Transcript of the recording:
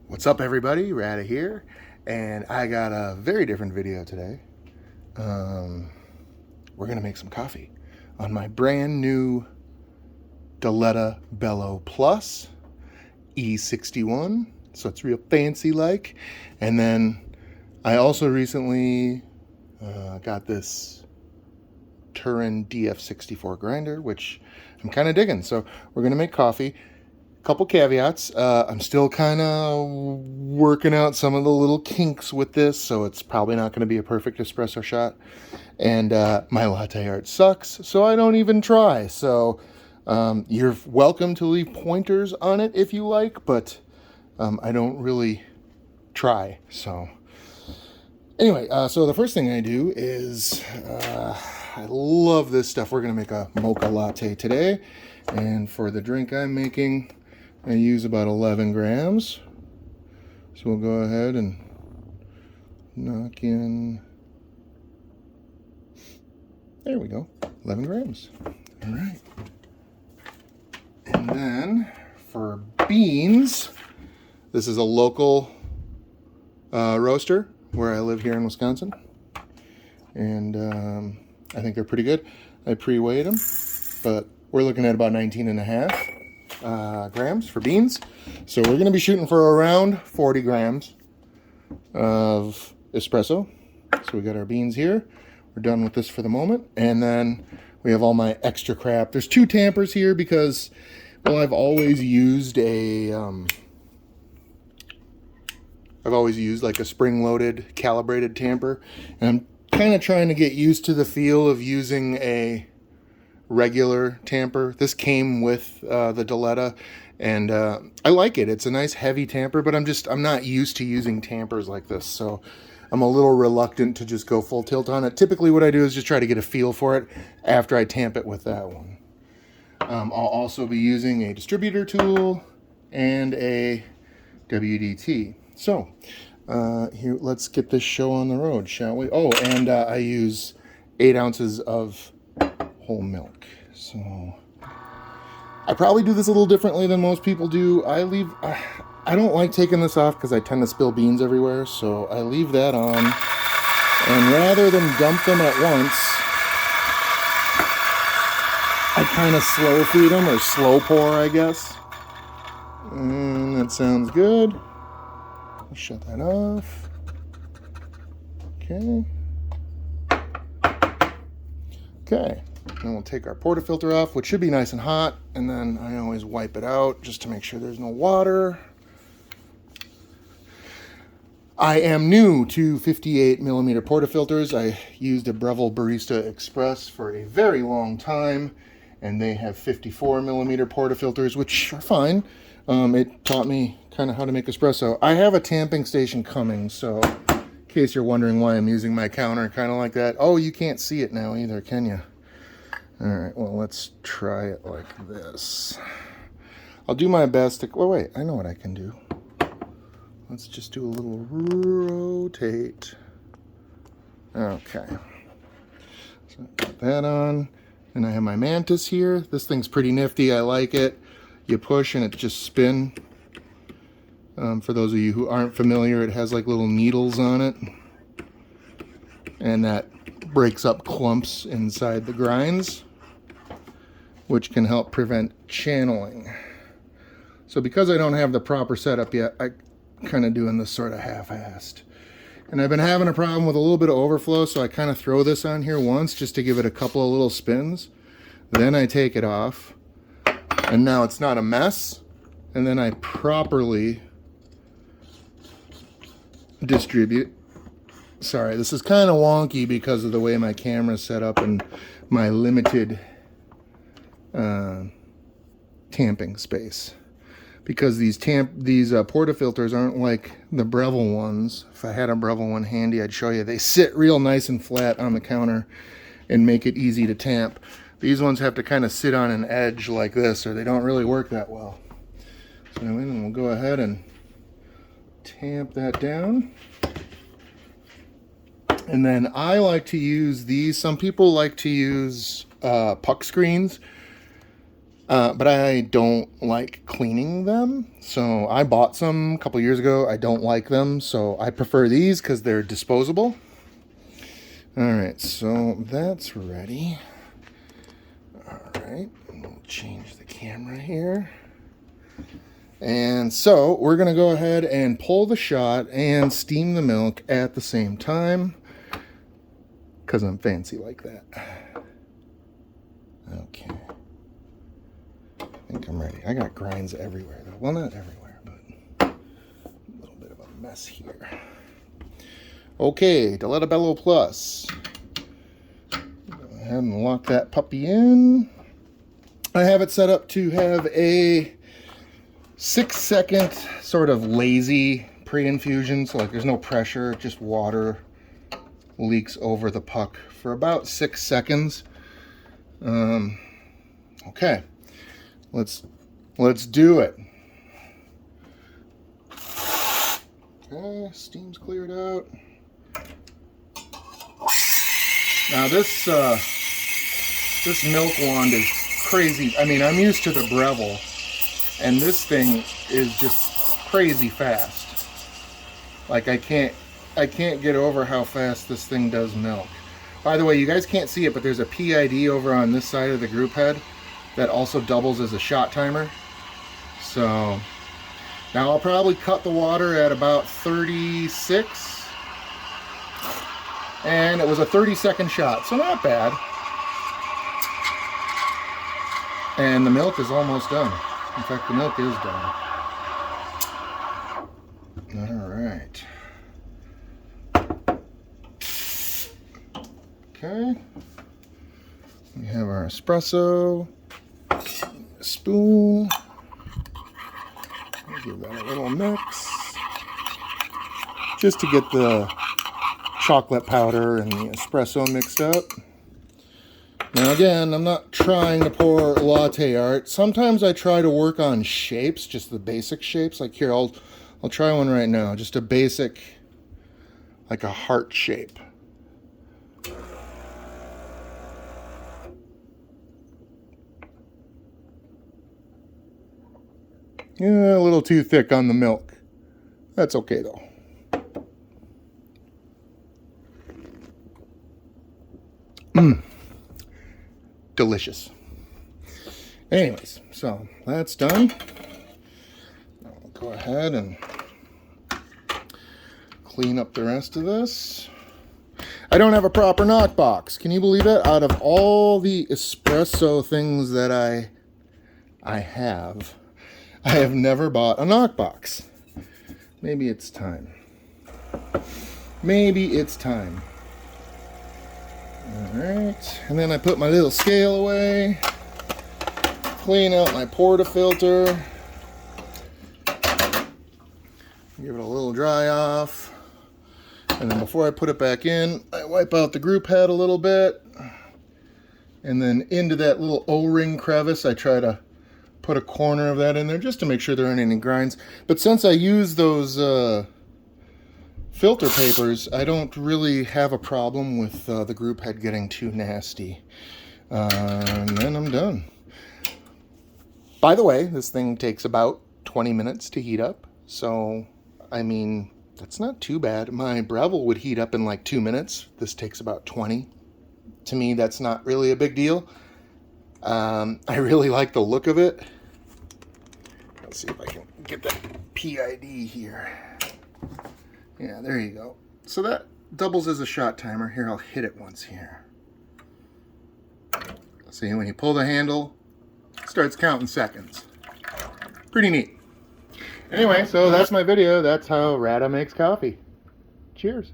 What's up, everybody? Rada here, and I got a very different video today. We're gonna make some coffee on my brand new Diletta Bello Plus E61, so it's real fancy like. And then I also recently got this Turin DF64 grinder, which I'm kind of digging. So we're gonna make coffee. Couple caveats. I'm still kind of working out some of the little kinks with this, so it's probably not going to be a perfect espresso shot. And my latte art sucks, so I don't even try. So you're welcome to leave pointers on it if you like, but I don't really try. So anyway, so the first thing I do is I love this stuff. We're going to make a mocha latte today, and for the drink I'm making, I use about 11 grams. So we'll go ahead and knock in, there we go, 11 grams. All right. And then for beans, this is a local roaster where I live here in Wisconsin. And I think they're pretty good. I pre-weighed them, but we're looking at about 19.5 grams for beans. So we're going to be shooting for around 40 grams of espresso. So we got our beans here. We're done with this for the moment. And then we have all my extra crap. There's 2 tampers here because, well, I've always used like a spring-loaded calibrated tamper. And I'm kind of trying to get used to the feel of using a regular tamper. This came with the Diletta, and I like it. It's a nice heavy tamper, but I'm not used to using tampers like this, so I'm a little reluctant to just go full tilt on it. Typically what I do is just try to get a feel for it after I tamp it with that one. I'll also be using a distributor tool and a WDT. So here, let's get this show on the road, shall we? Oh, and I use 8 ounces of whole milk. So I probably do this a little differently than most people do. I don't like taking this off because I tend to spill beans everywhere, so I leave that on, and rather than dump them at once, I kind of slow feed them, or slow pour, I guess. And that sounds good. I'll shut that off. Okay. Then we'll take our portafilter off, which should be nice and hot, and then I always wipe it out just to make sure there's no water. I am new to 58 millimeter portafilters. I used a Breville Barista Express for a very long time, and they have 54 millimeter portafilters, which are fine. It taught me kind of how to make espresso. I have a tamping station coming, so in case you're wondering why I'm using my counter kind of like that. Oh, you can't see it now either, can you? All right, well, let's try it like this. I'll do my best to, oh wait, I know what I can do. Let's just do a little rotate. Okay. So put that on, and I have my Mantis here. This thing's pretty nifty, I like it. You push and it just spins. For those of you who aren't familiar, it has like little needles on it, and that breaks up clumps inside the grinds, which can help prevent channeling. So because I don't have the proper setup yet, I'm kind of doing this sort of half-assed. And I've been having a problem with a little bit of overflow, so I kind of throw this on here once just to give it a couple of little spins. Then I take it off, and now it's not a mess. And then I properly distribute. Sorry, this is kind of wonky because of the way my camera's set up and my limited tamping space. Because these portafilters aren't like the Breville ones. If I had a Breville one handy, I'd show you. They sit real nice and flat on the counter and make it easy to tamp. These ones have to kind of sit on an edge like this, or they don't really work that well. So then we'll go ahead and tamp that down. And then I like to use these. Some people like to use puck screens. But I don't like cleaning them. So I bought some a couple years ago. I don't like them, so I prefer these because they're disposable. All right, so that's ready. All right, we'll change the camera here. And so we're gonna go ahead and pull the shot and steam the milk at the same time because I'm fancy like that. Okay. I think I'm ready. I got grinds everywhere though. Well, not everywhere, but a little bit of a mess here. Okay, Diletta Bello Plus. Go ahead and lock that puppy in. I have it set up to have a 6-second sort of lazy pre-infusion. So like there's no pressure, just water leaks over the puck for about 6 seconds. Okay, let's do it. Okay, steam's cleared out. Now this milk wand is crazy. I mean, I'm used to the Breville, and this thing is just crazy fast. Like I can't get over how fast this thing does milk. By the way, you guys can't see it, but there's a PID over on this side of the group head that also doubles as a shot timer. So now I'll probably cut the water at about 36. And it was a 30-second shot, so not bad. And the milk is almost done. In fact, the milk is done. All right. Okay. We have our espresso. A spoon. We'll give that a little mix. Just to get the chocolate powder and the espresso mixed up. Now again, I'm not trying to pour latte art. Sometimes I try to work on shapes, just the basic shapes. Like here, I'll try one right now. Just a basic, like a heart shape. Yeah, a little too thick on the milk. That's okay though. Delicious. Anyways, so that's done. I'll go ahead and clean up the rest of this. I don't have a proper knock box. Can you believe it? Out of all the espresso things that I have never bought a knock box. Maybe it's time. Maybe it's time. Alright, and then I put my little scale away, clean out my portafilter, give it a little dry off, and then before I put it back in, I wipe out the group head a little bit, and then into that little O-ring crevice, I try to put a corner of that in there just to make sure there aren't any grinds. But since I use those filter papers, I don't really have a problem with the group head getting too nasty. And then I'm done. By the way, this thing takes about 20 minutes to heat up. So, I mean, that's not too bad. My Breville would heat up in like 2 minutes. This takes about 20. To me, that's not really a big deal. I really like the look of it. Let's see if I can get that PID here. Yeah, there you go. So that doubles as a shot timer. Here, I'll hit it once here. See, when you pull the handle, it starts counting seconds. Pretty neat. Anyway, so that's my video. That's how Rada makes coffee. Cheers.